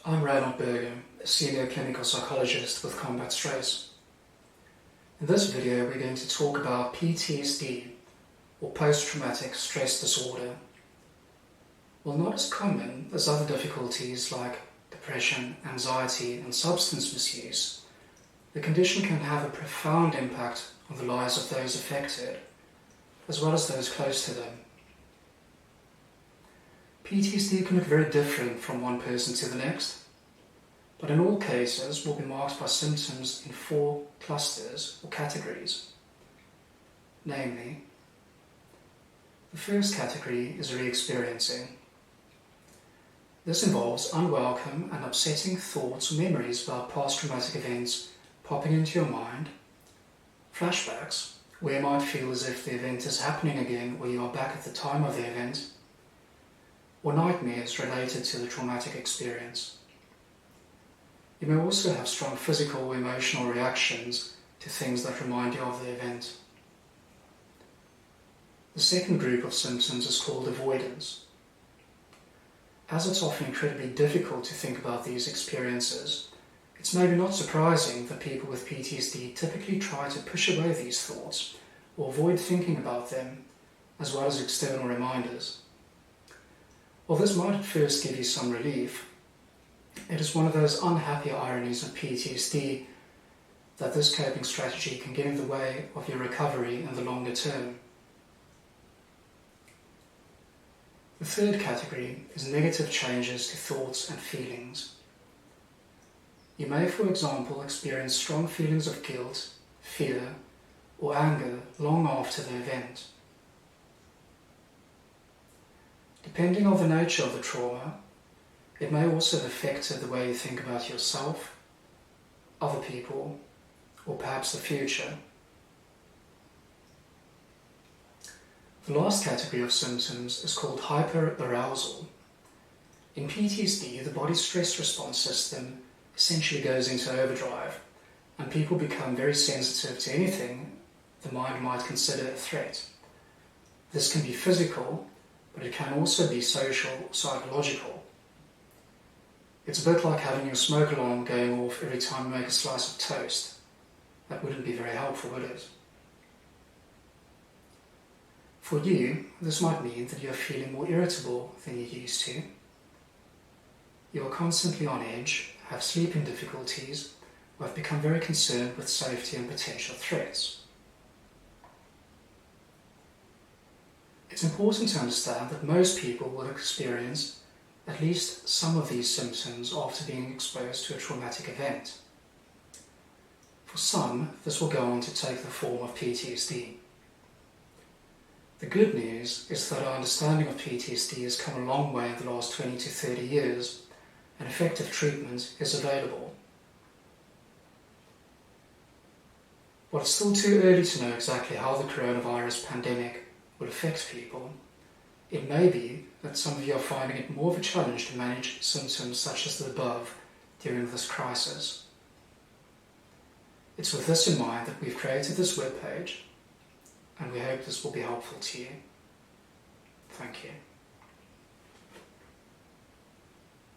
I'm Reinhard Berger, a senior clinical psychologist with combat stress. In this video we're going to talk about PTSD, or post-traumatic stress disorder. While not as common as other difficulties like depression, anxiety and substance misuse, the condition can have a profound impact on the lives of those affected, as well as those close to them. PTSD can look very different from one person to the next, but in all cases will be marked by symptoms in 4 clusters or categories. Namely, the first category is re-experiencing. This involves unwelcome and upsetting thoughts or memories about past traumatic events popping into your mind, flashbacks, where you might feel as if the event is happening again or you are back at the time of the event, or nightmares related to the traumatic experience. You may also have strong physical or emotional reactions to things that remind you of the event. The second group of symptoms is called avoidance. As it's often incredibly difficult to think about these experiences, it's maybe not surprising that people with PTSD typically try to push away these thoughts or avoid thinking about them, as well as external reminders. While this might at first give you some relief, it is one of those unhappy ironies of PTSD that this coping strategy can get in the way of your recovery in the longer term. The third category is negative changes to thoughts and feelings. You may, for example, experience strong feelings of guilt, fear, or anger long after the event. Depending on the nature of the trauma, it may also have affected the way you think about yourself, other people, or perhaps the future. The last category of symptoms is called hyperarousal. In PTSD, the body's stress response system essentially goes into overdrive, and people become very sensitive to anything the mind might consider a threat. This can be physical, but it can also be social or psychological. It's a bit like having your smoke alarm going off every time you make a slice of toast. That wouldn't be very helpful, would it? For you, this might mean that you're feeling more irritable than you used to. You are constantly on edge, have sleeping difficulties, or have become very concerned with safety and potential threats. It's important to understand that most people will experience at least some of these symptoms after being exposed to a traumatic event. For some, this will go on to take the form of PTSD. The good news is that our understanding of PTSD has come a long way in the last 20 to 30 years, and effective treatment is available. While it's still too early to know exactly how the coronavirus pandemic will affect people, it may be that some of you are finding it more of a challenge to manage symptoms such as the above during this crisis. It's with this in mind that we've created this webpage, and we hope this will be helpful to you. Thank you.